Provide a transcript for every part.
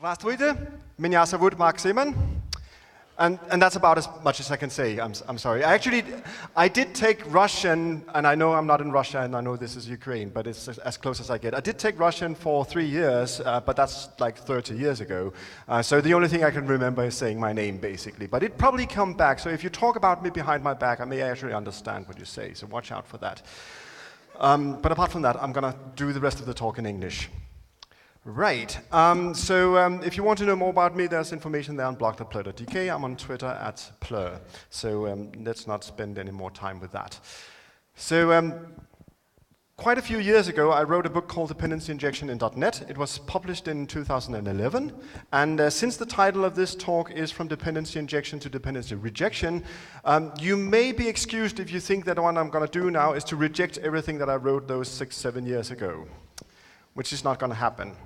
Здравствуйте, меня зовут Seemann, and that's about as much as I can say. I'm sorry. I did take Russian, and I know I'm not in Russia, and I know this is Ukraine, but it's as close as I get. I did take Russian for 3 years, but that's like 30 years ago. So the only thing I can remember is saying my name, basically. But it probably come back. So if you talk about me behind my back, I may actually understand what you say. So watch out for that. But apart from that, I'm gonna do the rest of the talk in English. Right, if you want to know more about me, there's information there on blog.plur.dk. I'm on Twitter at plur, so let's not spend any more time with that. So quite a few years ago, I wrote a book called Dependency Injection in .NET. It was published in 2011, and since the title of this talk is From Dependency Injection to Dependency Rejection, you may be excused if you think that what I'm going to do now is to reject everything that I wrote those 6-7 years ago, which is not going to happen.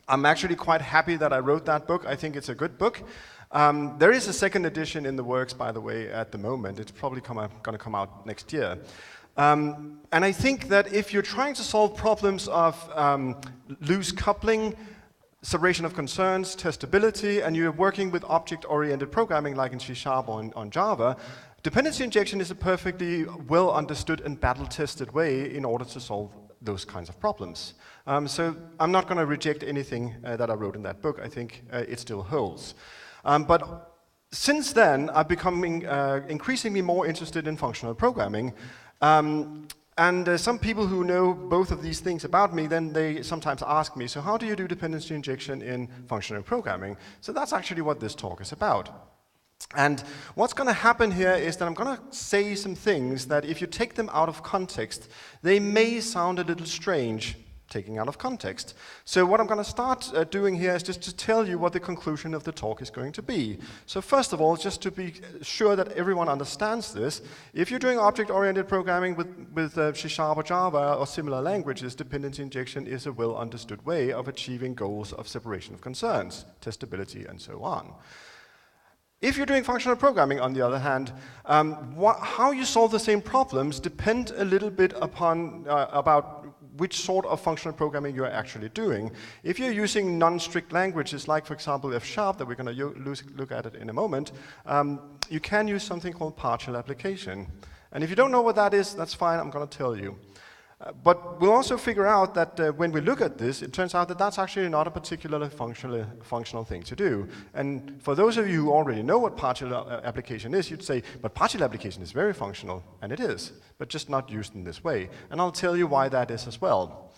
I'm actually quite happy that I wrote that book. I think it's a good book. There is a second edition in the works, by the way, at the moment. It's probably going to come out next year. And I think that if you're trying to solve problems of loose coupling, separation of concerns, testability, and you're working with object-oriented programming like in C# or on Java, dependency injection is a perfectly well understood and battle-tested way in order to solve those kinds of problems. So I'm not going to reject anything that I wrote in that book. I think it still holds. But since then, I've become increasingly more interested in functional programming. Some people who know both of these things about me, then they sometimes ask me, so how do you do dependency injection in functional programming? So that's actually what this talk is about. And what's going to happen here is that I'm going to say some things that if you take them out of context, they may sound a little strange, taking out of context. So what I'm going to start doing here is just to tell you what the conclusion of the talk is going to be. So first of all, just to be sure that everyone understands this, if you're doing object-oriented programming with C# or Java or similar languages, dependency injection is a well-understood way of achieving goals of separation of concerns, testability, and so on. If you're doing functional programming, on the other hand, how you solve the same problems depend a little bit upon about which sort of functional programming you're actually doing. If you're using non-strict languages, like, for example, F# that we're going to look at it in a moment, you can use something called partial application. And if you don't know what that is, that's fine, I'm going to tell you. But we'll also figure out that when we look at this, it turns out that that's actually not a particularly functional thing to do. And for those of you who already know what partial application is, you'd say, but partial application is very functional, and it is, but just not used in this way. And I'll tell you why that is as well.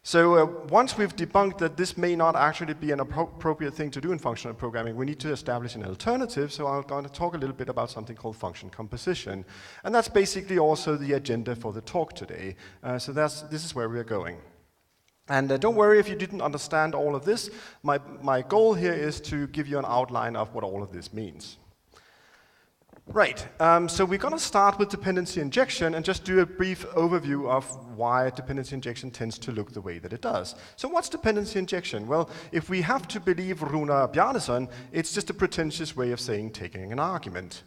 So once we've debunked that this may not actually be an appropriate thing to do in functional programming, we need to establish an alternative, so I'm going to talk a little bit about something called function composition. And that's basically also the agenda for the talk today. So this is where we're going. And don't worry if you didn't understand all of this. My goal here is to give you an outline of what all of this means. Right, so we're going to start with dependency injection and just do a brief overview of why dependency injection tends to look the way that it does. So what's dependency injection? Well, if we have to believe Runa Bjarnason, it's just a pretentious way of saying taking an argument.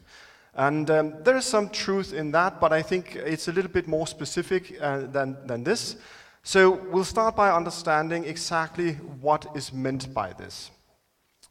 And there is some truth in that, but I think it's a little bit more specific than this. So we'll start by understanding exactly what is meant by this.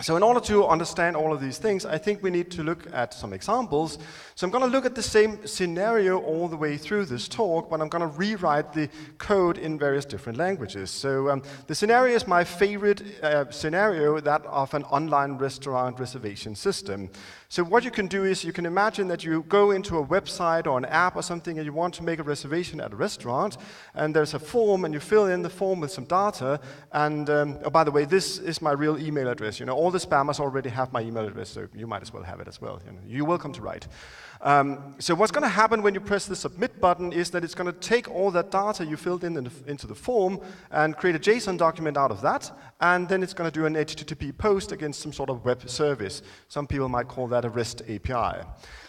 So in order to understand all of these things, I think we need to look at some examples. So I'm going to look at the same scenario all the way through this talk, but I'm going to rewrite the code in various different languages. So the scenario is my favorite scenario, that of an online restaurant reservation system. So what you can do is you can imagine that you go into a website or an app or something and you want to make a reservation at a restaurant, and there's a form and you fill in the form with some data, and oh, by the way, this is my real email address. You know, all the spammers already have my email address, so you might as well have it as well. You know, you're welcome to write. So what's going to happen when you press the submit button is that it's going to take all that data you filled into the form and create a JSON document out of that, and then it's going to do an HTTP post against some sort of web service. Some people might call that a REST API.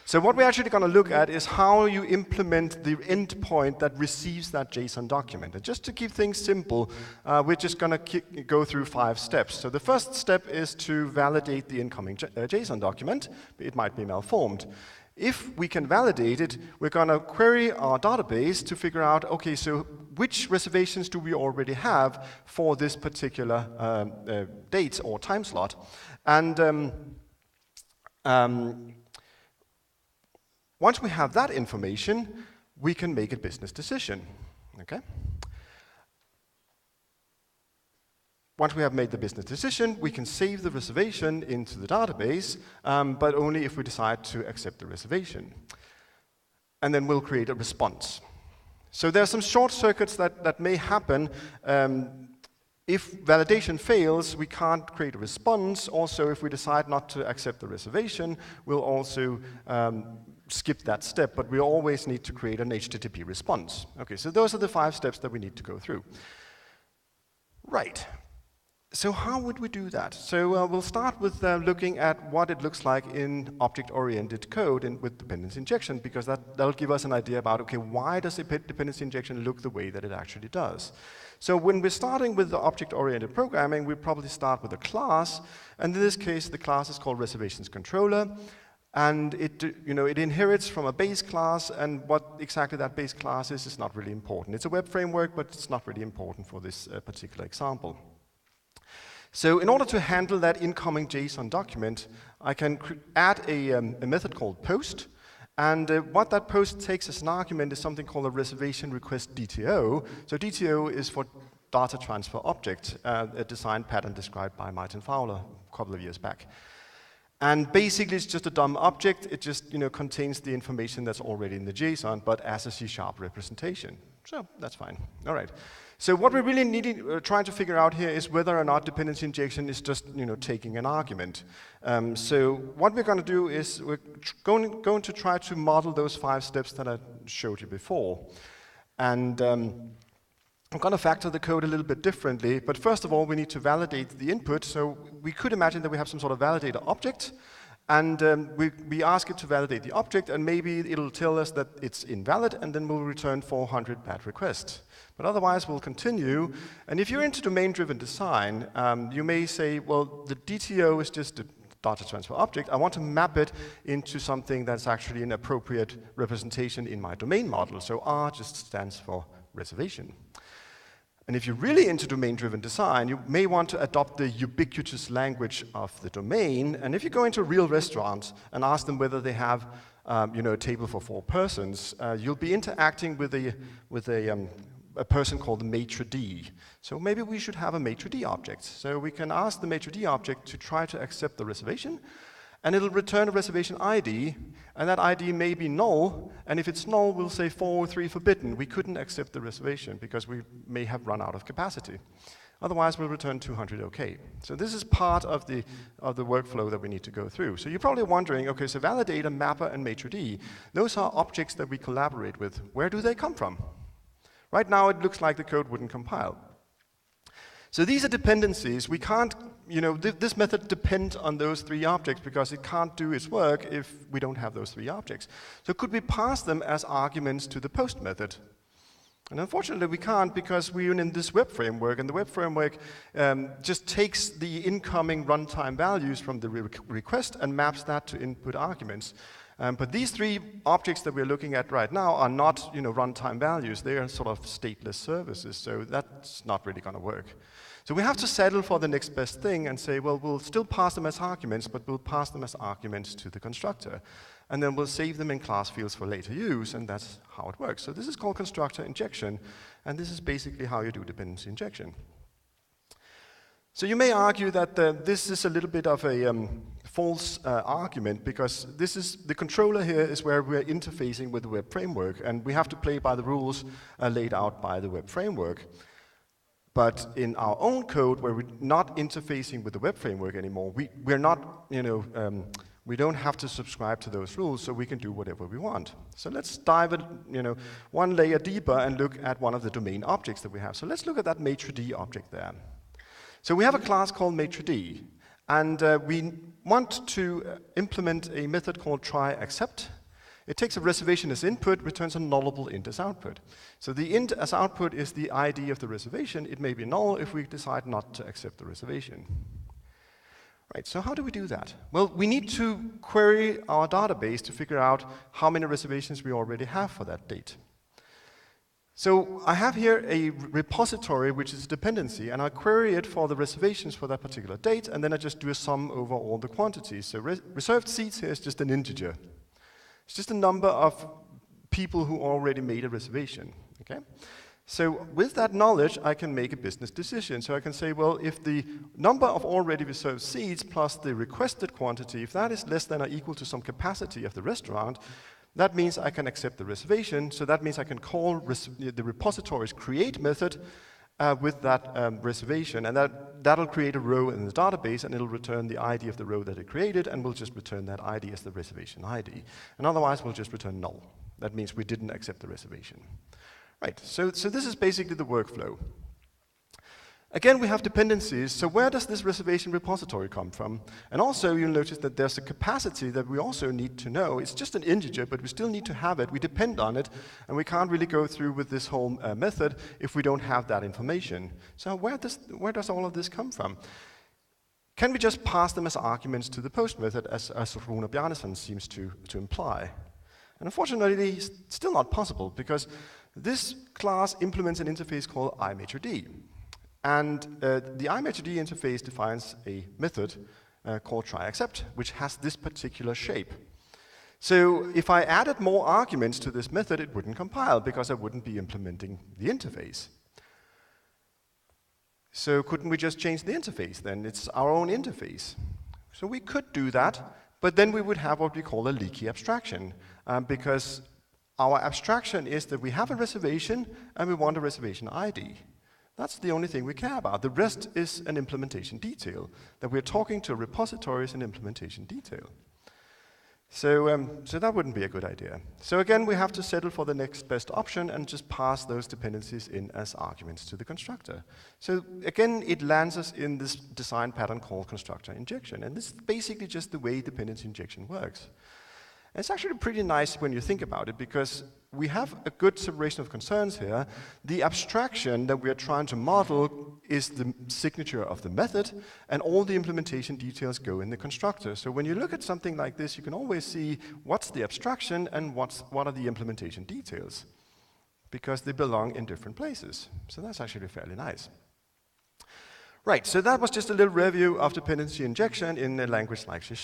So what we're actually going to look at is how you implement the endpoint that receives that JSON document. And just to keep things simple, we're just going to go through 5 steps. So the first step is to validate the incoming JSON document. It might be malformed. If we can validate it, we're going to query our database to figure out, okay, so which reservations do we already have for this particular date or time slot. And once we have that information, we can make a business decision. Okay? Once we have made the business decision, we can save the reservation into the database, but only if we decide to accept the reservation. And then we'll create a response. So there are some short circuits that may happen. If validation fails, we can't create a response. Also, if we decide not to accept the reservation, we'll also skip that step, but we always need to create an HTTP response. Okay, so those are the 5 steps that we need to go through. Right. So how would we do that? So we'll start with looking at what it looks like in object-oriented code with dependency injection, because that'll give us an idea about, okay, why does dependency injection look the way that it actually does? So when we're starting with the object-oriented programming, we probably start with a class, and in this case, the class is called reservations controller, and it inherits from a base class, and what exactly that base class is not really important. It's a web framework, but it's not really important for this particular example. So in order to handle that incoming JSON document, I can add a method called post. And what that post takes as an argument is something called a reservation request DTO. So DTO is for data transfer object, a design pattern described by Martin Fowler a couple of years back. And basically, it's just a dumb object. It just contains the information that's already in the JSON, but as a C# representation. So that's fine. All right. So what we're really trying to figure out here is whether or not dependency injection is just taking an argument. So what we're going to do is we're going to try to model those 5 steps that I showed you before. And I'm going to factor the code a little bit differently, but first of all, we need to validate the input. So we could imagine that we have some sort of validator object, and we ask it to validate the object, and maybe it'll tell us that it's invalid, and then we'll return 400 bad requests. But otherwise, we'll continue. And if you're into domain-driven design, you may say, well, the DTO is just a data transfer object. I want to map it into something that's actually an appropriate representation in my domain model. So R just stands for reservation. And if you're really into domain-driven design, you may want to adopt the ubiquitous language of the domain. And if you go into a real restaurant and ask them whether they have a table for 4 persons, you'll be interacting with a person called the maitre d'. So maybe we should have a maitre d' object. So we can ask the maitre d' object to try to accept the reservation, and it'll return a reservation ID, and that ID may be null, and if it's null, we'll say 403 forbidden. We couldn't accept the reservation because we may have run out of capacity. Otherwise, we'll return 200 OK. So this is part of the workflow that we need to go through. So you're probably wondering, okay, so validator, mapper, and maitre d', those are objects that we collaborate with. Where do they come from? Right now, it looks like the code wouldn't compile. So these are dependencies. We can't, this method depends on those 3 objects because it can't do its work if we don't have those 3 objects. So could we pass them as arguments to the post method? And unfortunately, we can't because we're in this web framework, and the web framework just takes the incoming runtime values from the request and maps that to input arguments. But these 3 objects that we're looking at right now are not runtime values. They are sort of stateless services, so that's not really going to work. So we have to settle for the next best thing and say, well, we'll still pass them as arguments, but we'll pass them as arguments to the constructor. And then we'll save them in class fields for later use, and that's how it works. So this is called constructor injection, and this is basically how you do dependency injection. So you may argue that this is a little bit of a false argument, because the controller here is where we're interfacing with the web framework, and we have to play by the rules laid out by the web framework. But in our own code, where we're not interfacing with the web framework anymore, we're not, we don't have to subscribe to those rules, so we can do whatever we want. So let's dive one layer deeper and look at one of the domain objects that we have. So let's look at that maitre d' object there. So we have a class called maitre d', and we want to implement a method called try_accept. It takes a reservation as input, returns a nullable int as output. So the int as output is the ID of the reservation. It may be null if we decide not to accept the reservation. Right, so how do we do that? Well, we need to query our database to figure out how many reservations we already have for that date. So I have here a repository which is a dependency, and I query it for the reservations for that particular date, and then I just do a sum over all the quantities. So reserved seats here is just an integer. It's just a number of people who already made a reservation, okay? So with that knowledge, I can make a business decision. So I can say, well, if the number of already reserved seats plus the requested quantity, if that is less than or equal to some capacity of the restaurant, that means I can accept the reservation. So that means I can call the repository's create method with that reservation, and that'll create a row in the database, and it'll return the ID of the row that it created, and we'll just return that ID as the reservation ID. And otherwise, we'll just return null. That means we didn't accept the reservation. Right, so this is basically the workflow. Again, we have dependencies, so where does this reservation repository come from? And also, you'll notice that there's a capacity that we also need to know. It's just an integer, but we still need to have it. We depend on it, and we can't really go through with this whole method if we don't have that information. So where does all of this come from? Can we just pass them as arguments to the post method, as Rune Bjarnason seems to imply? And unfortunately, it's still not possible, because this class implements an interface called iMajorD. And the iMajorD interface defines a method called tryAccept, which has this particular shape. So if I added more arguments to this method, it wouldn't compile, because I wouldn't be implementing the interface. So couldn't we just change the interface then? It's our own interface. So we could do that, but then we would have what we call a leaky abstraction, because our abstraction is that we have a reservation and we want a reservation ID. That's the only thing we care about. The rest is an implementation detail. That we're talking to a repository is an implementation detail. So that wouldn't be a good idea. So again, we have to settle for the next best option and just pass those dependencies in as arguments to the constructor. So again, it lands us in this design pattern called constructor injection. And this is basically just the way dependency injection works. And it's actually pretty nice when you think about it, because we have a good separation of concerns here. The abstraction that we are trying to model is the signature of the method, and all the implementation details go in the constructor. So when you look at something like this, you can always see what's the abstraction and what are the implementation details, because they belong in different places. So that's actually fairly nice. Right, so that was just a little review of dependency injection in a language like C#.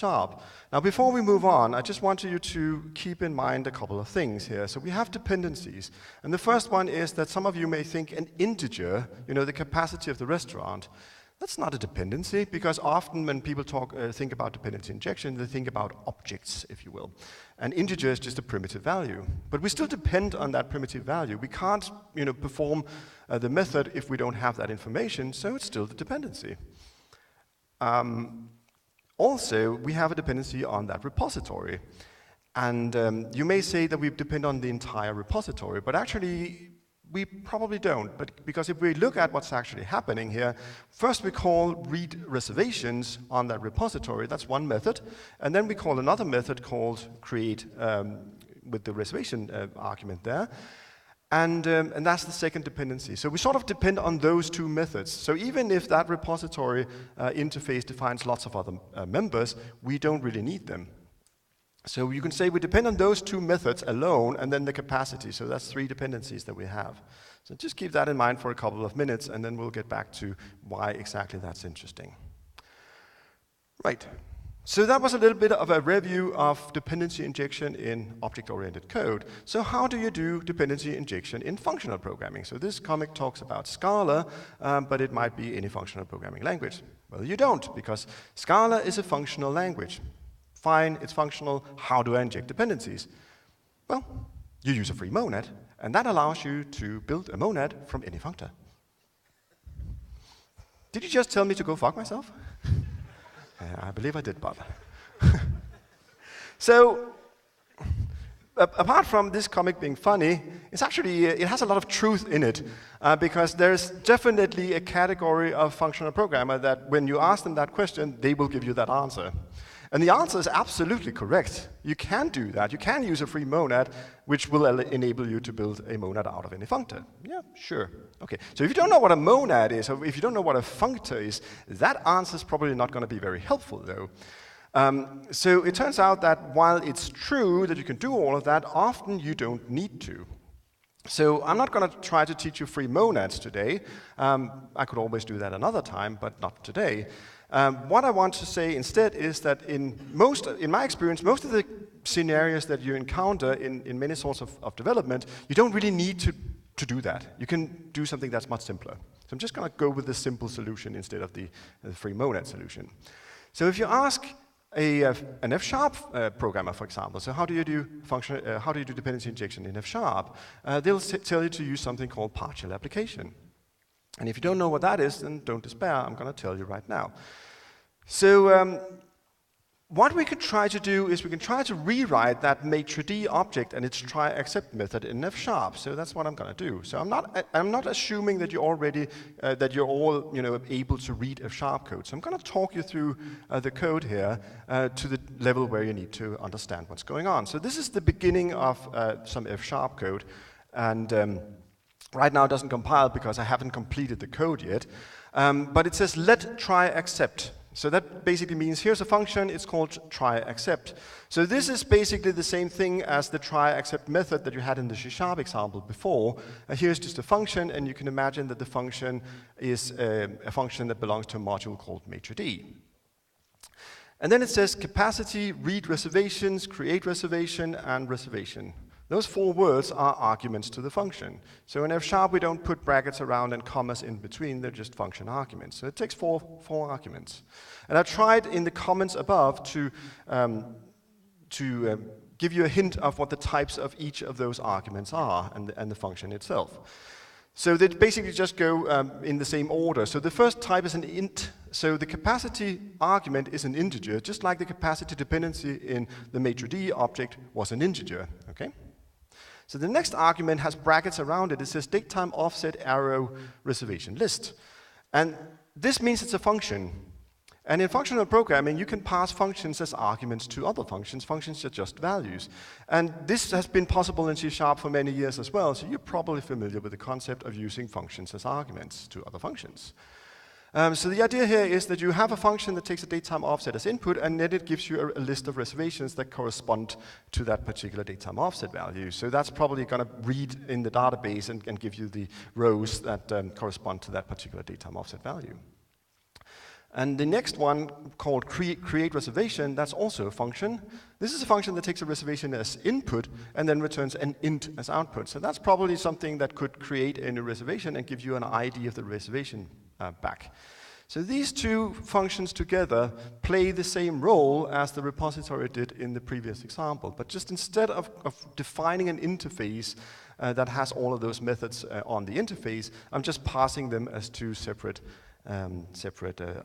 Now before we move on, I just want you to keep in mind a couple of things here. So we have dependencies, and the first one is that some of you may think an integer, the capacity of the restaurant, that's not a dependency, because often when people think about dependency injection, they think about objects, if you will. An integer is just a primitive value. But we still depend on that primitive value. We can't perform the method if we don't have that information, so it's still the dependency. Also, we have a dependency on that repository. And you may say that we depend on the entire repository, but actually, we probably don't, because if we look at what's actually happening here, first we call read reservations on that repository. That's one method. And then we call another method called create with the reservation argument there. And that's the second dependency. So we sort of depend on those two methods. So even if that repository interface defines lots of other members, we don't really need them. So you can say we depend on those two methods alone, and then the capacity. So that's three dependencies that we have. So just keep that in mind for a couple of minutes, and then we'll get back to why exactly that's interesting. Right. So that was a little bit of a review of dependency injection in object-oriented code. So how do you do dependency injection in functional programming? So this comic talks about Scala, but it might be any functional programming language. Well, you don't, because Scala is a functional language. Fine, it's functional. How do I inject dependencies? Well, you use a free monad, and that allows you to build a monad from any functor. Did you just tell me to go fuck myself? I believe I did, Bob. So, apart from this comic being funny, it's actually, it has a lot of truth in it, because there's definitely a category of functional programmer that when you ask them that question, they will give you that answer. And the answer is absolutely correct. You can do that. You can use a free monad, which will enable you to build a monad out of any functor. Yeah, sure. Okay, so if you don't know what a monad is, or if you don't know what a functor is, that answer is probably not going to be very helpful, though. So it turns out that while it's true that you can do all of that, often you don't need to. So I'm not going to try to teach you free monads today. I could always do that another time, but not today. What I want to say instead is that in my experience, most of the scenarios that you encounter in many sorts of development, you don't really need to do that. You can do something that's much simpler. So I'm just going to go with the simple solution instead of the free monad solution. So if you ask an F-sharp programmer, for example, so how do you do dependency injection in F-sharp? They'll tell you to use something called partial application. And if you don't know what that is, then don't despair. I'm going to tell you right now. So what we could try to do is we can try to rewrite that maitre-d object and its try-except method in F-sharp. So that's what I'm going to do. So I'm not assuming that you're already all able to read F-sharp code. So I'm going to talk you through the code here to the level where you need to understand what's going on. So this is the beginning of some F-sharp code, and right now it doesn't compile because I haven't completed the code yet. But it says let try-except. So that basically means here's a function, it's called try-except. So this is basically the same thing as the try-except method that you had in the C# example before. Here's just a function, and you can imagine that the function is a function that belongs to a module called maitre-d. And then it says capacity, read reservations, create reservation, and reservation. Those 4 words are arguments to the function. So in F# we don't put brackets around and commas in between, they're just function arguments. So it takes four arguments. And I tried in the comments above to give you a hint of what the types of each of those arguments are and the function itself. So they basically just go in the same order. So the first type is an int. So the capacity argument is an integer, just like the capacity dependency in the maitre-d object was an integer. Okay? So the next argument has brackets around it. It says datetime offset arrow reservation list. And this means it's a function. And in functional programming, you can pass functions as arguments to other functions. Functions are just values. And this has been possible in C# for many years as well, so you're probably familiar with the concept of using functions as arguments to other functions. So the idea here is that you have a function that takes a datetime offset as input, and then it gives you a list of reservations that correspond to that particular datetime offset value. So that's probably going to read in the database and give you the rows that correspond to that particular datetime offset value. And the next one, called create reservation, that's also a function. This is a function that takes a reservation as input and then returns an int as output. So that's probably something that could create a new reservation and give you an ID of the reservation back. So these 2 functions together play the same role as the repository did in the previous example. But just instead of defining an interface that has all of those methods on the interface, I'm just passing them as 2 separate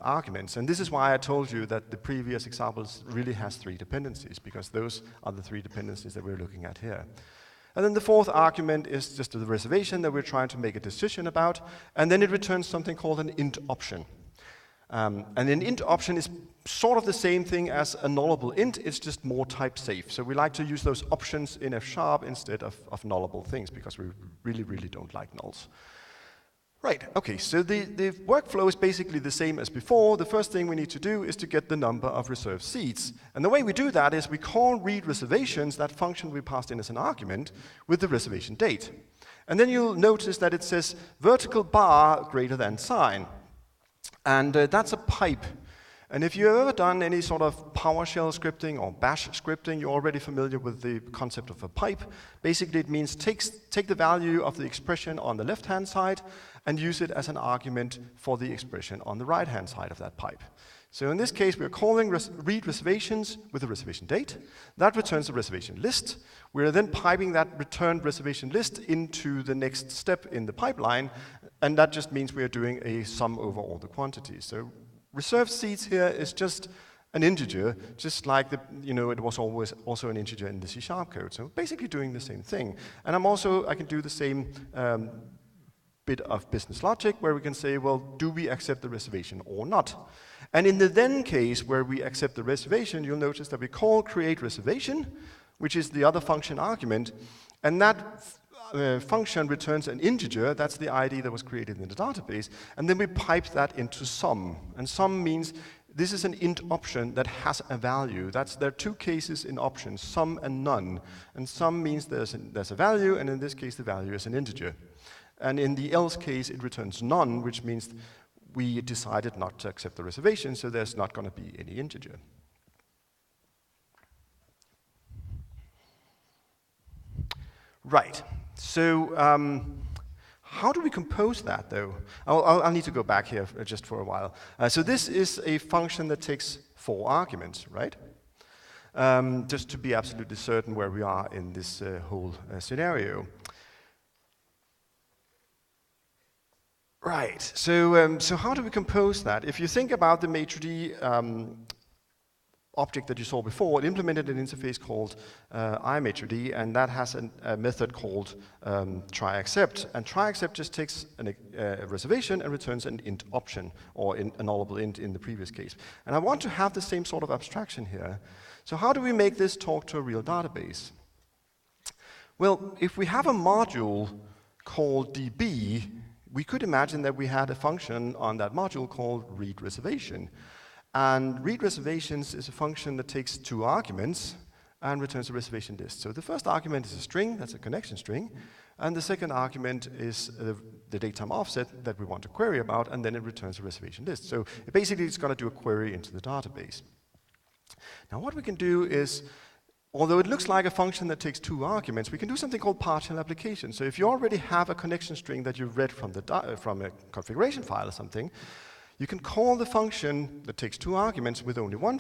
arguments. And this is why I told you that the previous examples really has 3 dependencies, because those are the 3 dependencies that we're looking at here. And then the 4th argument is just the reservation that we're trying to make a decision about, and then it returns something called an int option. And an int option is sort of the same thing as a nullable int, it's just more type safe. So we like to use those options in F# instead of nullable things, because we really, really don't like nulls. Right, okay, so the workflow is basically the same as before. The first thing we need to do is to get the number of reserved seats. And the way we do that is we call read reservations, that function we passed in as an argument, with the reservation date. And then you'll notice that it says vertical bar greater than sign. And that's a pipe. And if you've ever done any sort of PowerShell scripting or Bash scripting, you're already familiar with the concept of a pipe. Basically, it means take the value of the expression on the left-hand side and use it as an argument for the expression on the right-hand side of that pipe. So in this case, we're calling read reservations with a reservation date. That returns a reservation list. We're then piping that returned reservation list into the next step in the pipeline, and that just means we are doing a sum over all the quantities. So reserved seats here is just an integer, just like it was always also an integer in the C# code. So basically doing the same thing. And I can do the same bit of business logic where we can say, well, do we accept the reservation or not? And in the then case where we accept the reservation, you'll notice that we call create reservation, which is the other function argument, and that function returns an integer, that's the ID that was created in the database, and then we pipe that into sum. And sum means this is an int option that has a value. There are two cases in options, some and none. And some means there's a value, and in this case the value is an integer. And in the else case it returns none, which means we decided not to accept the reservation, so there's not going to be any integer. Right, so how do we compose that, though? I'll need to go back here just for a while. So this is a function that takes 4 arguments, right? Just to be absolutely certain where we are in this whole scenario. Right, so how do we compose that? If you think about the maitre d' object that you saw before, it implemented an interface called iMaitre_d, and that has a method called try_accept. And try_accept just takes a reservation and returns an int option, or a nullable int in the previous case. And I want to have the same sort of abstraction here. So how do we make this talk to a real database? Well, if we have a module called db, we could imagine that we had a function on that module called readReservation. And readReservations is a function that takes 2 arguments and returns a reservation list. So the first argument is a string, that's a connection string, and the second argument is the datetime offset that we want to query about, and then it returns a reservation list. So basically it's going to do a query into the database. Now what we can do is, although it looks like a function that takes 2 arguments, we can do something called partial application. So if you already have a connection string that you've read from a configuration file or something, you can call the function that takes 2 arguments with only one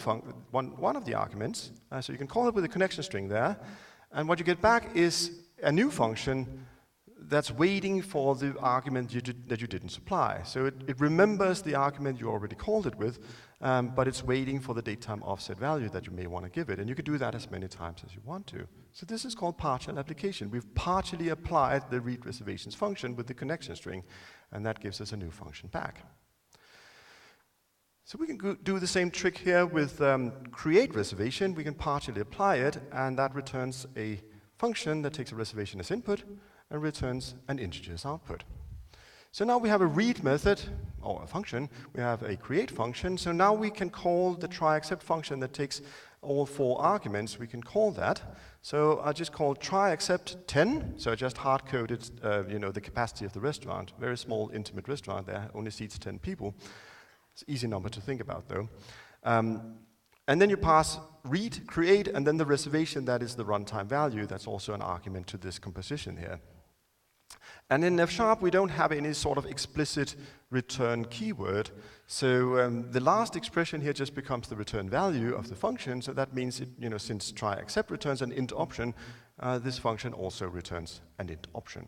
of the arguments. So you can call it with a connection string there, and what you get back is a new function that's waiting for the argument that you didn't supply. So it remembers the argument you already called it with, but it's waiting for the datetime offset value that you may want to give it. And you can do that as many times as you want to. So this is called partial application. We've partially applied the readReservations function with the connection string, and that gives us a new function back. So we can do the same trick here with createReservation. We can partially apply it, and that returns a function that takes a reservation as input and returns an integer as output. So now we have a read method, or a function. We have a create function. So now we can call the try_accept function that takes all 4 arguments. We can call that. So I just call try_accept 10. So I just hard-coded the capacity of the restaurant. Very small, intimate restaurant there, only seats 10 people. It's an easy number to think about, though. And then you pass read, create, and then the reservation, that is the runtime value. That's also an argument to this composition here. And in F# we don't have any sort of explicit return keyword. So the last expression here just becomes the return value of the function. So that means, since try_accept returns an int option, this function also returns an int option.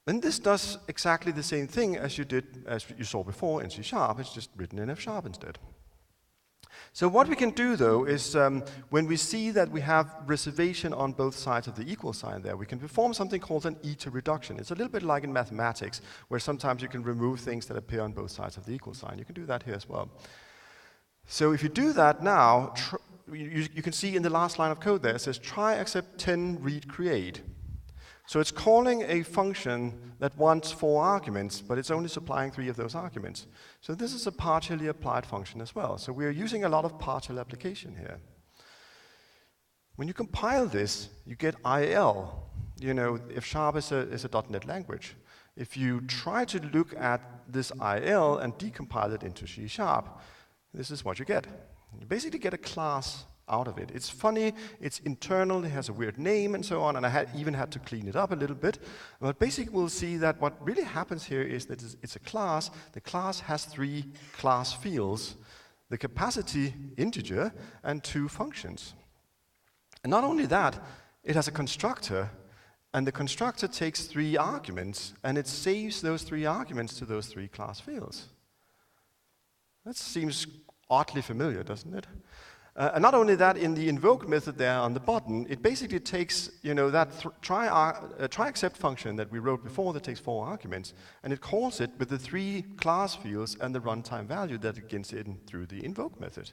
And this does exactly the same thing as you saw before in C#. It's just written in F# instead. So what we can do, though, is when we see that we have reservation on both sides of the equal sign there, we can perform something called an eta reduction. It's a little bit like in mathematics, where sometimes you can remove things that appear on both sides of the equal sign. You can do that here as well. So if you do that now, you can see in the last line of code there, it says try_accept 10 read create. So it's calling a function that wants 4 arguments, but it's only supplying 3 of those arguments. So this is a partially applied function as well. So we're using a lot of partial application here. When you compile this, you get IL. F# is a .NET language. If you try to look at this IL and decompile it into C#, this is what you get. You basically get a class out of it. It's funny, it's internal, it has a weird name and so on, and I even had to clean it up a little bit. But basically we'll see that what really happens here is that it's a class. The class has 3 class fields, the capacity integer, and 2 functions. And not only that, it has a constructor, and the constructor takes 3 arguments, and it saves those 3 arguments to those 3 class fields. That seems oddly familiar, doesn't it? And not only that, in the invoke method there on the bottom, it basically takes that try_accept function that we wrote before that takes 4 arguments, and it calls it with the 3 class fields and the runtime value that it gets in through the invoke method.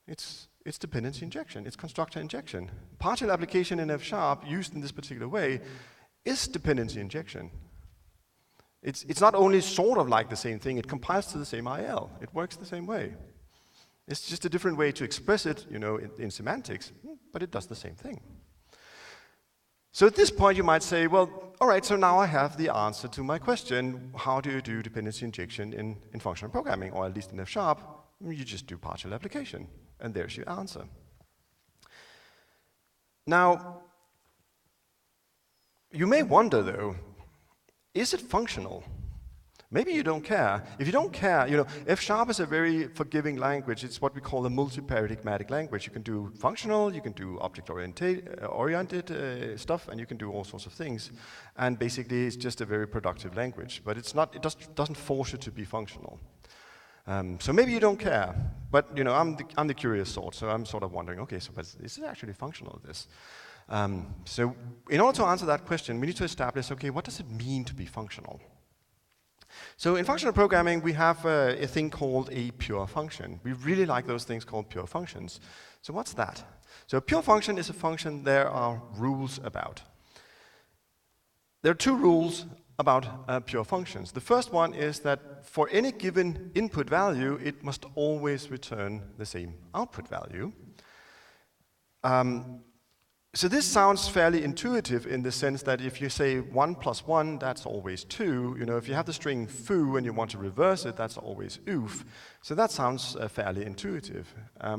It's dependency injection. It's constructor injection. Partial application in F# used in this particular way is dependency injection. It's not only sort of like the same thing, it compiles to the same IL. It works the same way. It's just a different way to express it, in semantics, but it does the same thing. So at this point you might say, well, all right, so now I have the answer to my question, how do you do dependency injection in functional programming, or at least in F#? You just do partial application, and there's your answer. Now, you may wonder though, is it functional? Maybe you don't care. If you don't care, F# is a very forgiving language. It's what we call a multi-paradigmatic language. You can do functional, you can do object-oriented stuff, and you can do all sorts of things. And basically, it's just a very productive language. But it's not. It doesn't force you to be functional. So maybe you don't care. But I'm the curious sort, so I'm sort of wondering, okay, so is it actually functional? This. So in order to answer that question, we need to establish, okay, what does it mean to be functional? So in functional programming, we have a thing called a pure function. We really like those things called pure functions. So what's that? So a pure function is a function there are rules about. There are two rules about pure functions. The first one is that for any given input value, it must always return the same output value. So this sounds fairly intuitive in the sense that if you say 1 plus 1, that's always 2. If you have the string foo and you want to reverse it, that's always oof. So that sounds fairly intuitive.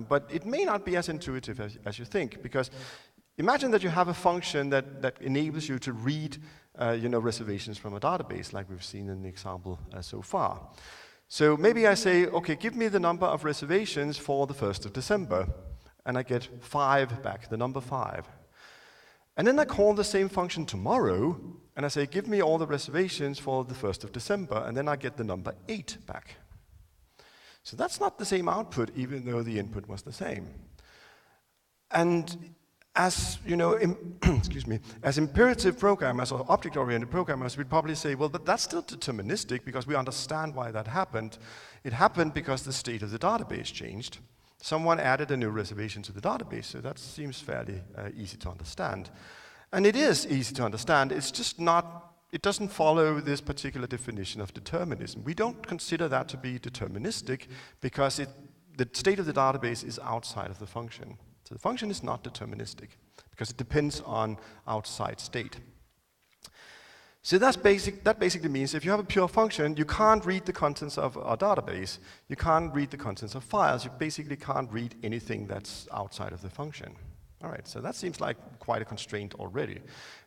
But it may not be as intuitive as you think, because imagine that you have a function that enables you to read reservations from a database, like we've seen in the example so far. So maybe I say, okay, give me the number of reservations for the 1st of December. And I get 5 back, the number 5. And then I call the same function tomorrow, and I say, give me all the reservations for the 1st of December, and then I get the number 8 back. So that's not the same output, even though the input was the same. And as, excuse me, as imperative programmers or object-oriented programmers, we'd probably say, well, but that's still deterministic because we understand why that happened. It happened because the state of the database changed. Someone added a new reservation to the database, so that seems fairly easy to understand. And it is easy to understand, it's just not, it doesn't follow this particular definition of determinism. We don't consider that to be deterministic because the state of the database is outside of the function. So the function is not deterministic because it depends on outside state. So that basically means if you have a pure function, you can't read the contents of a database. You can't read the contents of files. You basically can't read anything that's outside of the function. All right, so that seems like quite a constraint already.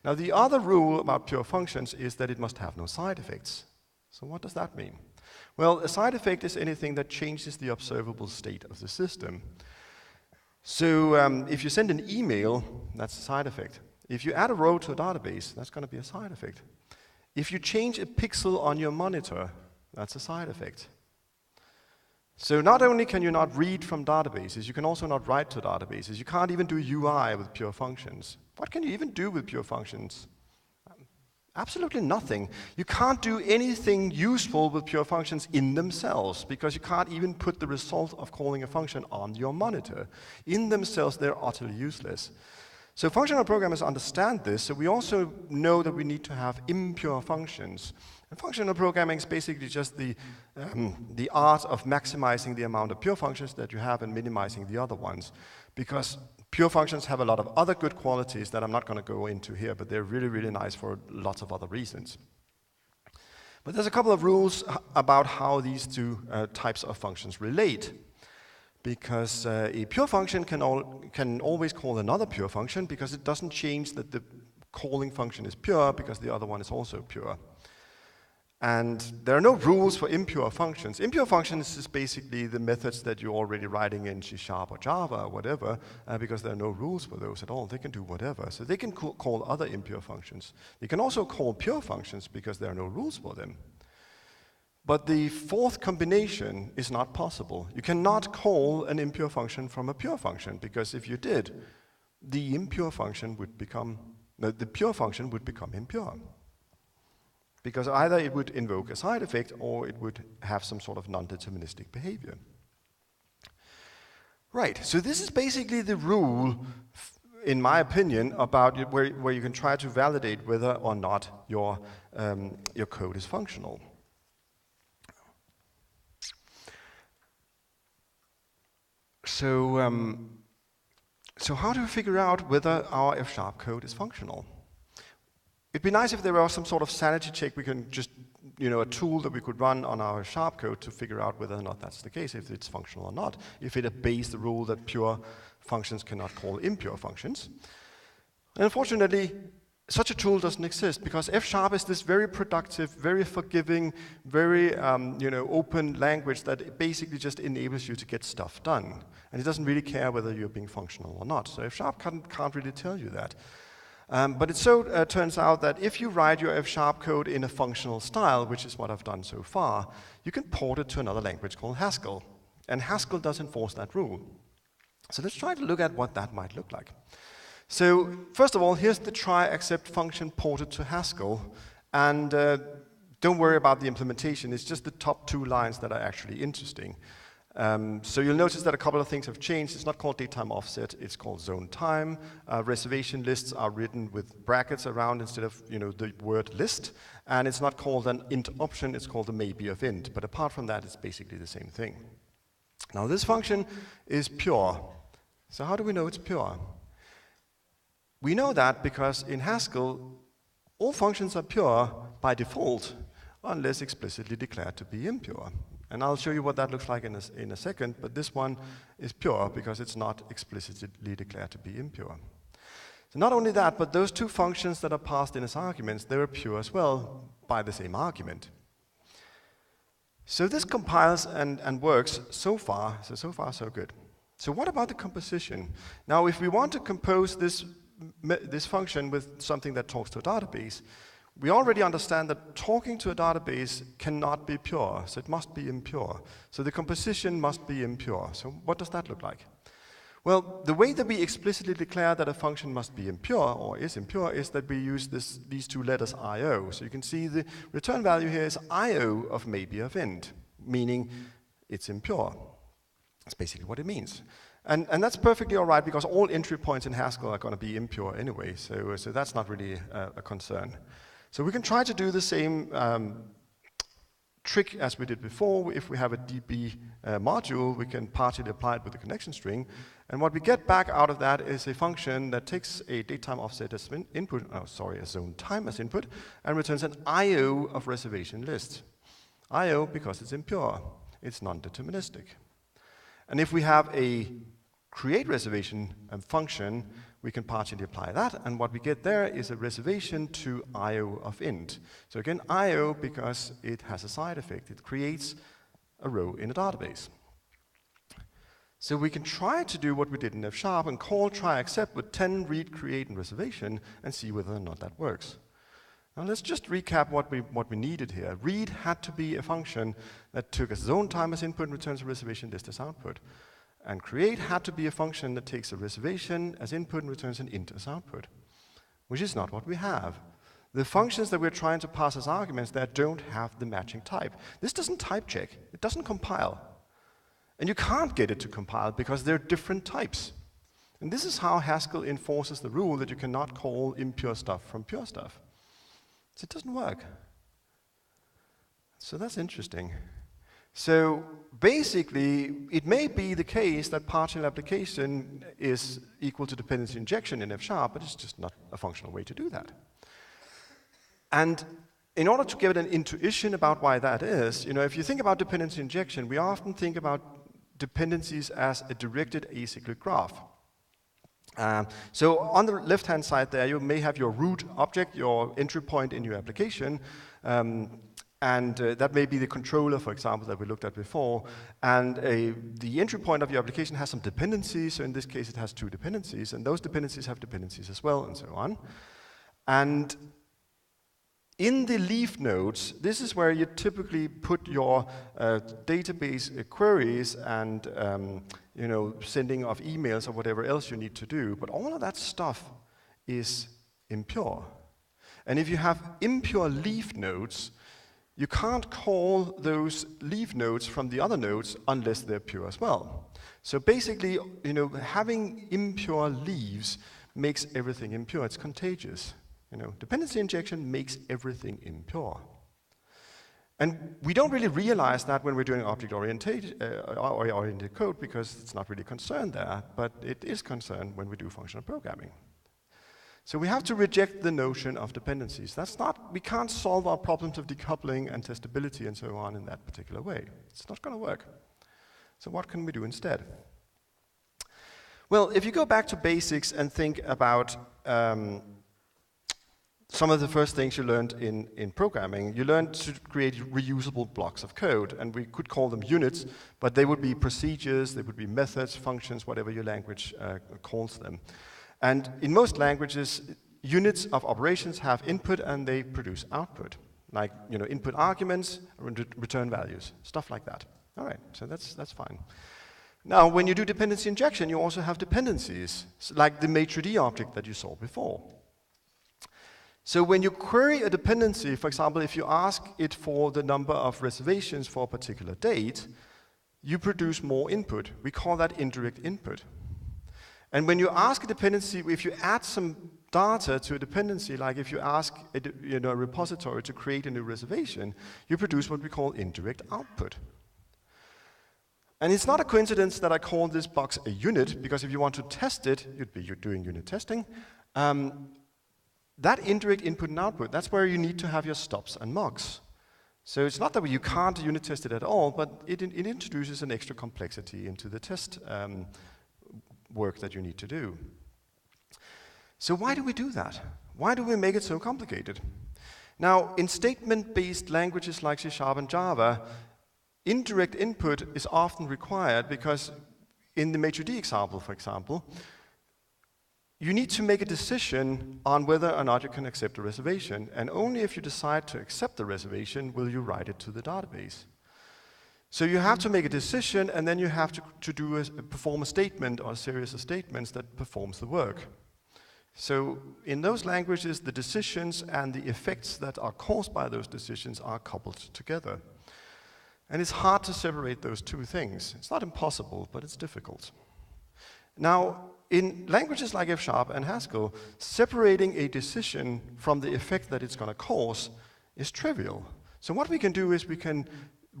Now, the other rule about pure functions is that it must have no side effects. So what does that mean? Well, a side effect is anything that changes the observable state of the system. So if you send an email, that's a side effect. If you add a row to a database, that's going to be a side effect. If you change a pixel on your monitor, that's a side effect. So not only can you not read from databases, you can also not write to databases. You can't even do UI with pure functions. What can you even do with pure functions? Absolutely nothing. You can't do anything useful with pure functions in themselves because you can't even put the result of calling a function on your monitor. In themselves, they're utterly useless. So functional programmers understand this, so we also know that we need to have impure functions. And functional programming is basically just the art of maximizing the amount of pure functions that you have and minimizing the other ones. Because pure functions have a lot of other good qualities that I'm not going to go into here, but they're really, really nice for lots of other reasons. But there's a couple of rules about how these two types of functions relate. Because a pure function can always call another pure function because it doesn't change that the calling function is pure because the other one is also pure. And there are no rules for impure functions. Impure functions is basically the methods that you're already writing in C# or Java or whatever, because there are no rules for those at all. They can do whatever. So they can call other impure functions. They can also call pure functions because there are no rules for them. But the fourth combination is not possible. You cannot call an impure function from a pure function, because if you did, the impure function would become, the pure function would become impure. Because either it would invoke a side effect or it would have some sort of non-deterministic behavior. Right, so this is basically the rule in my opinion, about where you can try to validate whether or not your code is functional. So how do we figure out whether our F# code is functional? It'd be nice if there was some sort of sanity check we can just, a tool that we could run on our F# code to figure out whether or not that's the case, if it's functional or not, if it obeys the rule that pure functions cannot call impure functions. And unfortunately, such a tool doesn't exist because F# is this very productive, very forgiving, very open language that basically just enables you to get stuff done. And it doesn't really care whether you're being functional or not. So F# can't really tell you that. But it turns out that if you write your F# code in a functional style, which is what I've done so far, you can port it to another language called Haskell. And Haskell does enforce that rule. So let's try to look at what that might look like. So first of all, here's the try except function ported to Haskell. And don't worry about the implementation. It's just the top 2 lines that are actually interesting. So you'll notice that a couple of things have changed. It's not called datetime offset, it's called zone time. Reservation lists are written with brackets around instead of the word list. And it's not called an int option, it's called a maybe of int. But apart from that, it's basically the same thing. Now this function is pure. So how do we know it's pure? We know that because in Haskell, all functions are pure by default, unless explicitly declared to be impure. And I'll show you what that looks like in a second, but this one is pure because it's not explicitly declared to be impure. So not only that, but those 2 functions that are passed in as arguments, they are pure as well by the same argument. So this compiles and works so far so good. So what about the composition? Now if we want to compose this function with something that talks to a database, we already understand that talking to a database cannot be pure, so it must be impure. So the composition must be impure. So what does that look like? Well, the way that we explicitly declare that a function must be impure, or is impure, is that we use these 2 letters IO. So you can see the return value here is IO of maybe of int, meaning it's impure. That's basically what it means. And that's perfectly all right because all entry points in Haskell are going to be impure anyway, so that's not really a concern. So we can try to do the same trick as we did before. If we have a DB module, we can partially apply it with a connection string. And what we get back out of that is a function that takes a datetime offset as input, a zone time as input, and returns an IO of reservation list. IO because it's impure. It's non-deterministic. And if we have a create reservation function, we can partially apply that, and what we get there is a reservation to IO of int. So again, IO because it has a side effect. It creates a row in a database. So we can try to do what we did in F# and call try except with 10 read, create, and reservation and see whether or not that works. Now let's just recap what we needed here. Read had to be a function that took a zone time as input and returns a reservation list as output. And create had to be a function that takes a reservation as input and returns an int as output, which is not what we have. The functions that we're trying to pass as arguments there don't have the matching type. This doesn't type check. It doesn't compile. And you can't get it to compile because they're different types. And this is how Haskell enforces the rule that you cannot call impure stuff from pure stuff. So it doesn't work. So that's interesting. So basically, it may be the case that partial application is equal to dependency injection in F#, but it's just not a functional way to do that. And in order to get an intuition about why that is, if you think about dependency injection, we often think about dependencies as a directed acyclic graph. So on the left-hand side there, you may have your root object, your entry point in your application, and that may be the controller, for example, that we looked at before. And the entry point of your application has some dependencies. So in this case, it has 2 dependencies. And those dependencies have dependencies as well, and so on. And in the leaf nodes, this is where you typically put your database queries and sending of emails or whatever else you need to do. But all of that stuff is impure. And if you have impure leaf nodes, you can't call those leaf nodes from the other nodes unless they're pure as well. So basically, having impure leaves makes everything impure. It's contagious. You know, dependency injection makes everything impure. And we don't really realize that when we're doing object-oriented code because it's not really concerned there, but it is concerned when we do functional programming. So we have to reject the notion of dependencies. We can't solve our problems of decoupling and testability and so on in that particular way. It's not going to work. So what can we do instead? Well, if you go back to basics and think about some of the first things you learned in programming, you learned to create reusable blocks of code, and we could call them units, but they would be procedures, they would be methods, functions, whatever your language calls them. And in most languages, units of operations have input and they produce output, like input arguments, return values, stuff like that. All right, so that's fine. Now, when you do dependency injection, you also have dependencies, like the maitre d' object that you saw before. So when you query a dependency, for example, if you ask it for the number of reservations for a particular date, you produce more input. We call that indirect input. And when you ask a dependency, if you add some data to a dependency, like if you ask a repository to create a new reservation, you produce what we call indirect output. And it's not a coincidence that I call this box a unit, because if you want to test it, you're doing unit testing. That indirect input and output, that's where you need to have your stops and mocks. So it's not that you can't unit test it at all, but it introduces an extra complexity into the test work that you need to do. So why do we do that? Why do we make it so complicated? Now, in statement-based languages like C# and Java, indirect input is often required because in the maitre d' example, for example, you need to make a decision on whether or not you can accept a reservation, and only if you decide to accept the reservation will you write it to the database. So you have to make a decision, and then you have to perform a statement or a series of statements that performs the work. So in those languages, the decisions and the effects that are caused by those decisions are coupled together. And it's hard to separate those two things. It's not impossible, but it's difficult. Now, in languages like F# and Haskell, separating a decision from the effect that it's going to cause is trivial. So what we can do is we can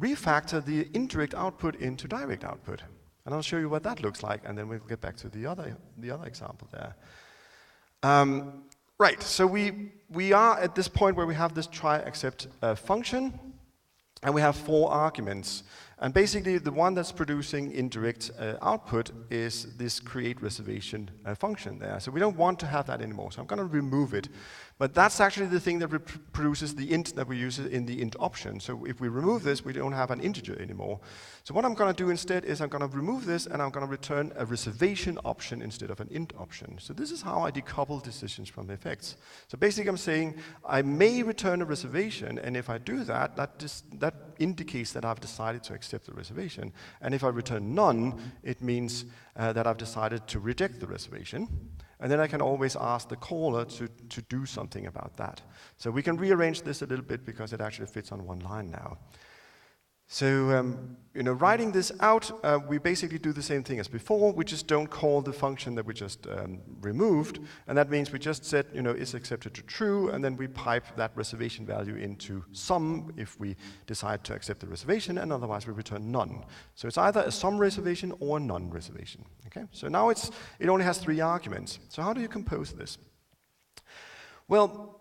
refactor the indirect output into direct output. And I'll show you what that looks like, and then we'll get back to the other example there. Right, so we are at this point where we have this try-except function, and we have 4 arguments. And basically, the one that's producing indirect output is this create reservation function there. So we don't want to have that anymore, so I'm going to remove it. But that's actually the thing that produces the int that we use in the int option. So if we remove this, we don't have an integer anymore. So what I'm going to do instead is I'm going to remove this, and I'm going to return a reservation option instead of an int option. So this is how I decouple decisions from effects. So basically, I'm saying I may return a reservation, and if I do that, that indicates that I've decided to accept the reservation. And if I return none, it means that I've decided to reject the reservation. And then I can always ask the caller to do something about that. So we can rearrange this a little bit because it actually fits on one line now. So, writing this out, we basically do the same thing as before. We just don't call the function that we just removed. And that means we just set, is accepted to true, and then we pipe that reservation value into sum if we decide to accept the reservation, and otherwise we return none. So it's either a sum reservation or a none reservation. Okay? So now it only has 3 arguments. So how do you compose this? Well,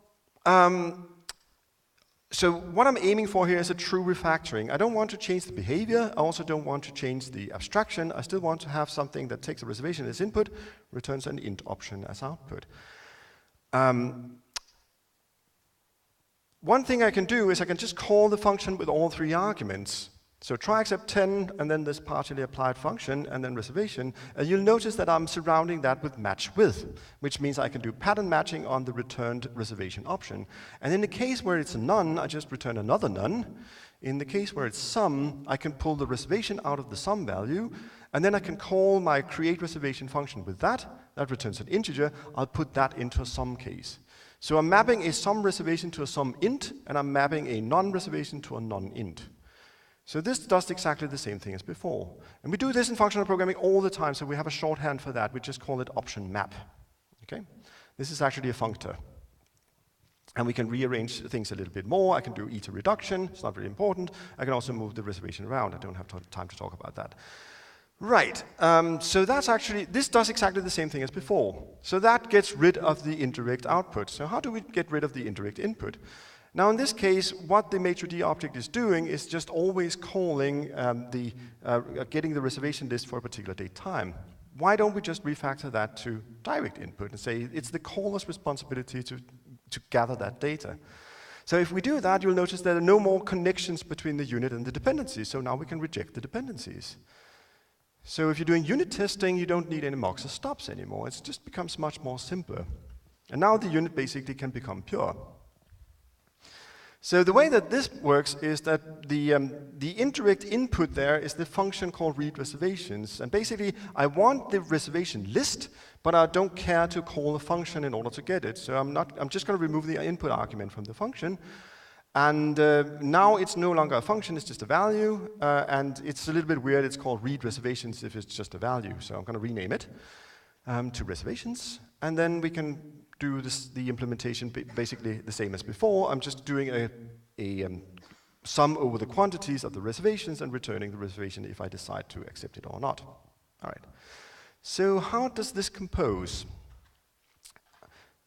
so what I'm aiming for here is a true refactoring. I don't want to change the behavior. I also don't want to change the abstraction. I still want to have something that takes a reservation as input, returns an int option as output. One thing I can do is I can just call the function with all 3 arguments. So try except 10, and then this partially applied function, and then reservation. And you'll notice that I'm surrounding that with match with, which means I can do pattern matching on the returned reservation option. And in the case where it's a none, I just return another none. In the case where it's sum, I can pull the reservation out of the sum value, and then I can call my create reservation function with that. That returns an integer. I'll put that into a sum case. So I'm mapping a sum reservation to a sum int, and I'm mapping a non-reservation to a non-int. So this does exactly the same thing as before. And we do this in functional programming all the time, so we have a shorthand for that. We just call it option map. Okay? This is actually a functor. And we can rearrange things a little bit more. I can do eta reduction. It's not really important. I can also move the reservation around. I don't have time to talk about that. Right, so that's actually, this does exactly the same thing as before. So that gets rid of the indirect output. So how do we get rid of the indirect input? Now in this case, what the maitre-d object is doing is just always calling getting the reservation list for a particular date time. Why don't we just refactor that to direct input and say it's the caller's responsibility to gather that data? So if we do that, you'll notice there are no more connections between the unit and the dependencies. So now we can reject the dependencies. So if you're doing unit testing, you don't need any mocks or stops anymore. It just becomes much more simpler. And now the unit basically can become pure. So the way that this works is that the indirect input there is the function called read reservations. And basically, I want the reservation list, but I don't care to call the function in order to get it. So I'm just going to remove the input argument from the function. And now it's no longer a function, it's just a value. And it's a little bit weird, it's called read reservations if it's just a value. So I'm going to rename it to reservations. And then we can do the implementation basically the same as before. I'm just doing a sum over the quantities of the reservations and returning the reservation if I decide to accept it or not. All right. So how does this compose?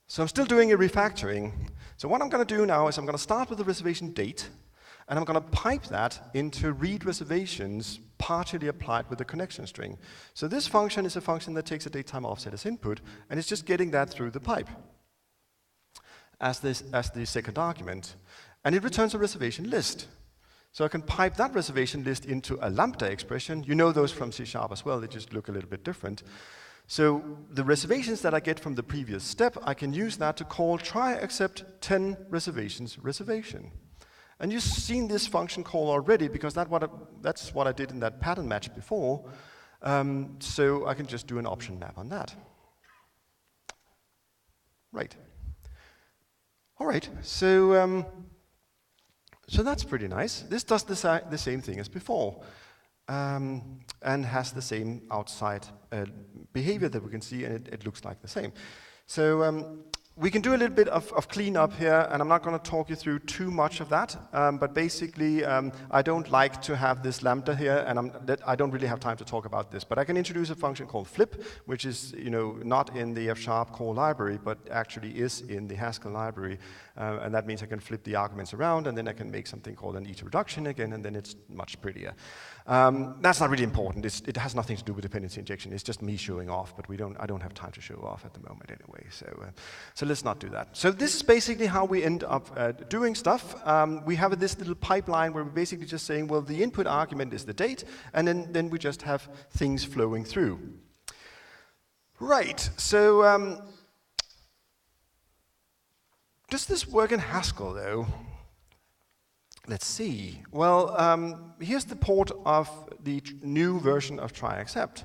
So I'm still doing a refactoring. So what I'm going to do now is I'm going to start with the reservation date, and I'm going to pipe that into read reservations partially applied with the connection string. So this function is a function that takes a datetime offset as input, and it's just getting that through the pipe as the second argument. And it returns a reservation list. So I can pipe that reservation list into a lambda expression. You know those from C# as well, they just look a little bit different. So the reservations that I get from the previous step, I can use that to call try accept 10 reservations reservation. And you've seen this function call already because that's what I did in that pattern match before. So I can just do an option map on that. Right. All right, so that's pretty nice. This does the same thing as before. And has the same outside behavior that we can see, and it looks like the same. So we can do a little bit of cleanup here, and I'm not going to talk you through too much of that, but basically I don't like to have this lambda here, and I don't really have time to talk about this, but I can introduce a function called flip, which is not in the F# core library, but actually is in the Haskell library, and that means I can flip the arguments around, and then I can make something called an eta reduction again, and then it's much prettier. That's not really important. It has nothing to do with dependency injection. It's just me showing off, but I don't have time to show off at the moment anyway. So let's not do that. So this is basically how we end up doing stuff. We have this little pipeline where we're basically just saying, well, the input argument is the date, and then we just have things flowing through. Right. So does this work in Haskell, though? Let's see. Well, here's the port of the new version of try accept.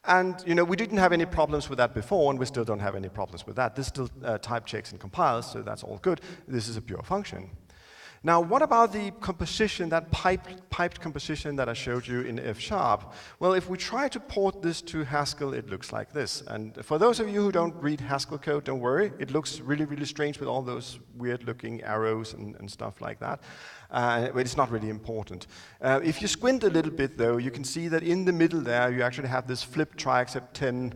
And we didn't have any problems with that before, and we still don't have any problems with that. This still type checks and compiles, so that's all good. This is a pure function. Now, what about the composition, that piped composition that I showed you in F#? Well, if we try to port this to Haskell, it looks like this. And for those of you who don't read Haskell code, don't worry. It looks really, really strange with all those weird-looking arrows and stuff like that. But it's not really important. If you squint a little bit, though, you can see that in the middle there, you actually have this flip try accept 10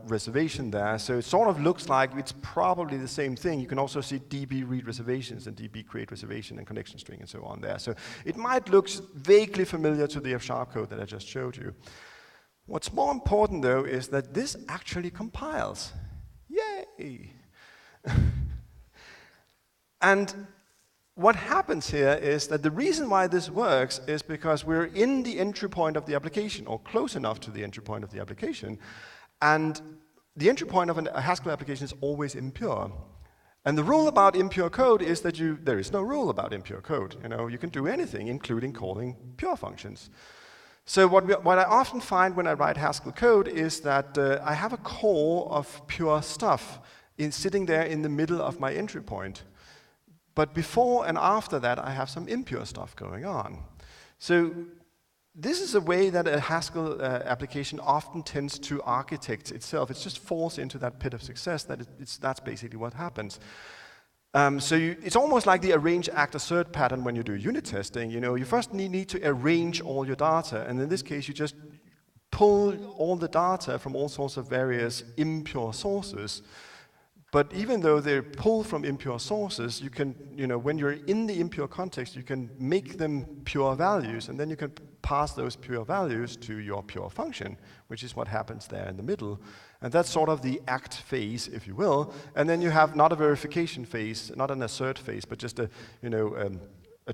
reservation there. So it sort of looks like it's probably the same thing. You can also see db read reservations and db create reservation and connection string and so on there. So it might look vaguely familiar to the F# code that I just showed you. What's more important, though, is that this actually compiles. Yay! And what happens here is that the reason why this works is because we're in the entry point of the application, or close enough to the entry point of the application, and the entry point of a Haskell application is always impure. And the rule about impure code is that there is no rule about impure code. You can do anything, including calling pure functions. So what I often find when I write Haskell code is that I have a core of pure stuff sitting there in the middle of my entry point. But before and after that, I have some impure stuff going on. So this is a way that a Haskell application often tends to architect itself. It just falls into that pit of success. That's basically what happens. It's almost like the arrange, act, assert pattern when you do unit testing. You first need to arrange all your data, and in this case, you just pull all the data from all sorts of various impure sources. But even though they're pulled from impure sources, you can, when you're in the impure context, you can make them pure values, and then you can pass those pure values to your pure function, which is what happens there in the middle. And that's sort of the act phase, if you will. And then you have not a verification phase, not an assert phase, but just a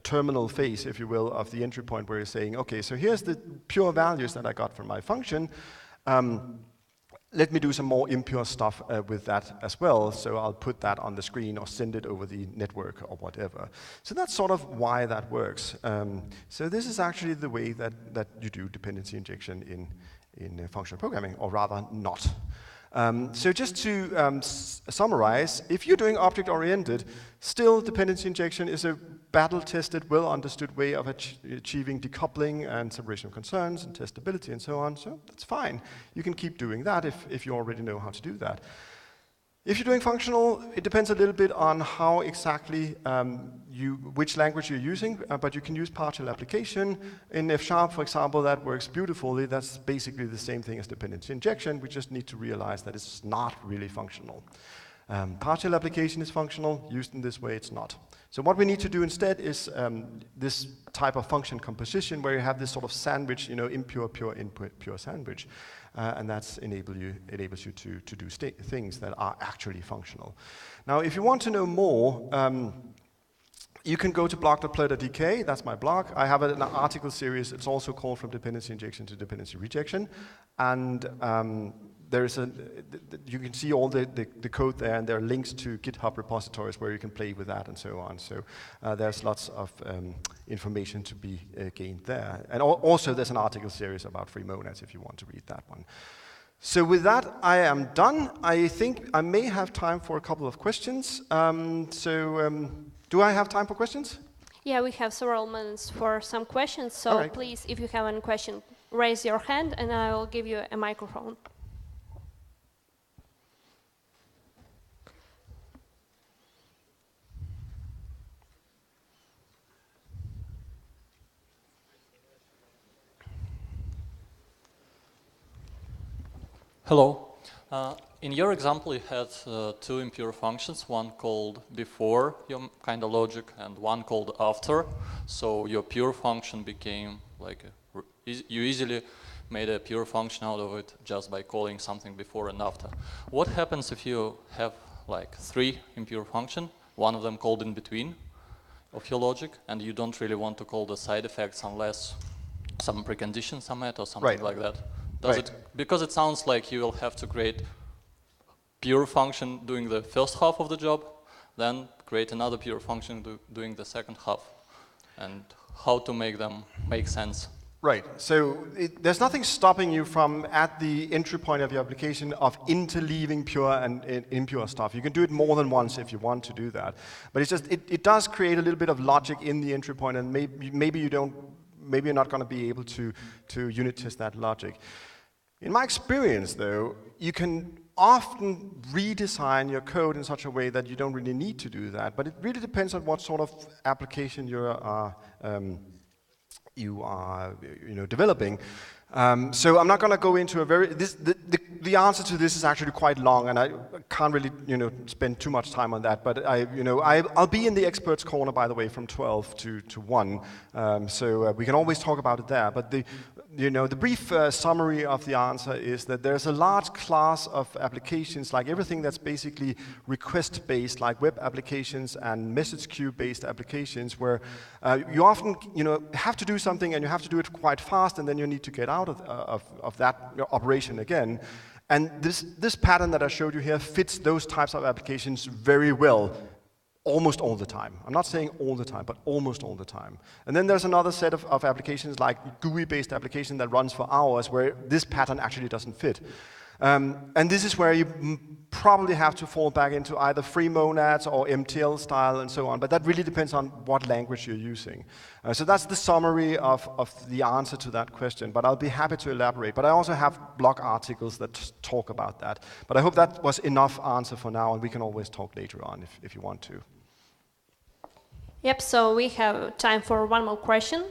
terminal phase, if you will, of the entry point where you're saying, okay, so here's the pure values that I got from my function. Let me do some more impure stuff with that as well, so I'll put that on the screen or send it over the network or whatever. So that's sort of why that works. So this is actually the way that you do dependency injection in functional programming, or rather not. So just to summarize, if you're doing object-oriented, still dependency injection is a battle-tested, well-understood way of achieving decoupling and separation of concerns and testability and so on, so that's fine. You can keep doing that if you already know how to do that. If you're doing functional, it depends a little bit on how exactly which language you're using, but you can use partial application. In F#, for example, that works beautifully. That's basically the same thing as dependency injection. We just need to realize that it's not really functional. Partial application is functional. Used in this way, it's not. So what we need to do instead is this type of function composition where you have this sort of sandwich, impure, pure, input, pure sandwich. And that enables you to do things that are actually functional. Now, if you want to know more, you can go to blog.plur.dk. That's my blog. I have an article series. It's also called From Dependency Injection to Dependency Rejection. And you can see all the code there, and there are links to GitHub repositories where you can play with that and so on. So there's lots of information to be gained there. And also there's an article series about free monads if you want to read that one. So with that, I am done. I think I may have time for a couple of questions. Do I have time for questions? Yeah, we have several minutes for some questions. So right. Please, if you have any question, raise your hand and I will give you a microphone. Hello. In your example, you had two impure functions, one called before your kind of logic and one called after. So your pure function became like, you easily made a pure function out of it just by calling something before and after. What happens if you have like three impure functions, one of them called in between of your logic, and you don't really want to call the side effects unless some preconditions are met or something like that? Because it sounds like you will have to create pure function doing the first half of the job, then create another pure function doing the second half, and how to make them make sense. Right, so there's nothing stopping you from, at the entry point of your application, of interleaving pure and impure stuff. You can do it more than once if you want to do that. But it's just, it does create a little bit of logic in the entry point, and maybe you're not going to be able to unit test that logic. In my experience, though, you can often redesign your code in such a way that you don't really need to do that, but it really depends on what sort of application you are developing. So I'm not going to go into the answer to this is actually quite long, and I can't really spend too much time on that. But I'll be in the experts corner, by the way, from 12 to 1. So we can always talk about it there. But the brief summary of the answer is that there's a large class of applications, like everything that's basically request-based, like web applications and message queue-based applications, where you often have to do something and you have to do it quite fast, and then you need to get out of that operation again. And this pattern that I showed you here fits those types of applications very well. Almost all the time. I'm not saying all the time, but almost all the time. And then there's another set of applications like GUI-based application that runs for hours where this pattern actually doesn't fit. And this is where you probably have to fall back into either free monads or MTL style and so on, but that really depends on what language you're using. So that's the summary of the answer to that question, but I'll be happy to elaborate. But I also have blog articles that talk about that. But I hope that was enough answer for now, and we can always talk later on if you want to. Yep, so we have time for one more question.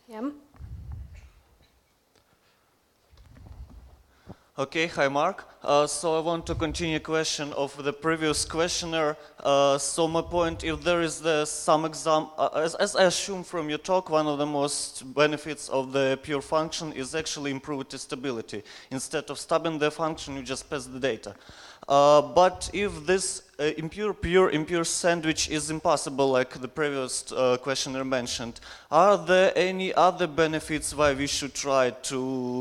Yeah. Okay, hi Mark. So I want to continue question of the previous questioner. So my point, if there is some as I assume from your talk, one of the most benefits of the pure function is actually improved testability. Instead of stubbing the function, you just pass the data. But if this pure impure sandwich is impossible, like the previous questioner mentioned, are there any other benefits why we should try to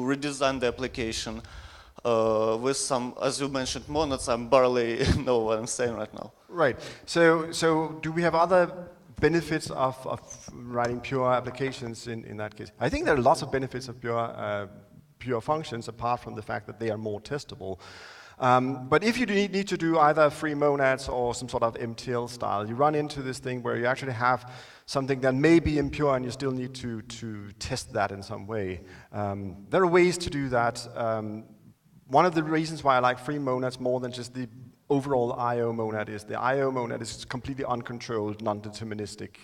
redesign the application? With some, as you mentioned, monads, I barely know what I'm saying right now. Right. So do we have other benefits of writing pure applications in that case? I think there are lots of benefits of pure functions, apart from the fact that they are more testable. But if you need to do either free monads or some sort of MTL style, you run into this thing where you actually have something that may be impure and you still need to test that in some way. There are ways to do that. One of the reasons why I like free monads more than just the overall I/O monad is the I/O monad is completely uncontrolled, non-deterministic,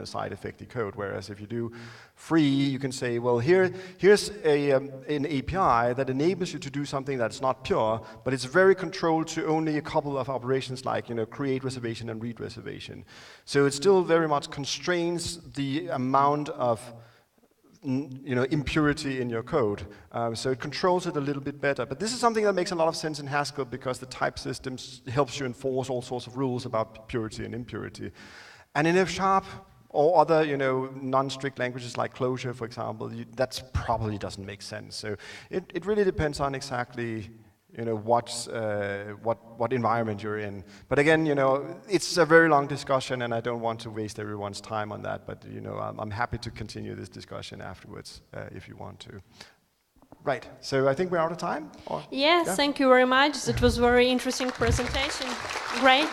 side effecty code. Whereas if you do free, you can say, well, here's an API that enables you to do something that's not pure, but it's very controlled to only a couple of operations like create reservation and read reservation. So it still very much constrains the amount of impurity in your code. So it controls it a little bit better. But this is something that makes a lot of sense in Haskell because the type system helps you enforce all sorts of rules about purity and impurity. And in F# or other non-strict languages like Clojure, for example, that probably doesn't make sense. So it really depends on exactly what environment you're in. But again, it's a very long discussion, and I don't want to waste everyone's time on that. But I'm happy to continue this discussion afterwards if you want to. Right. So I think we're out of time. Yes, yeah. Thank you very much. It was a very interesting presentation. Great.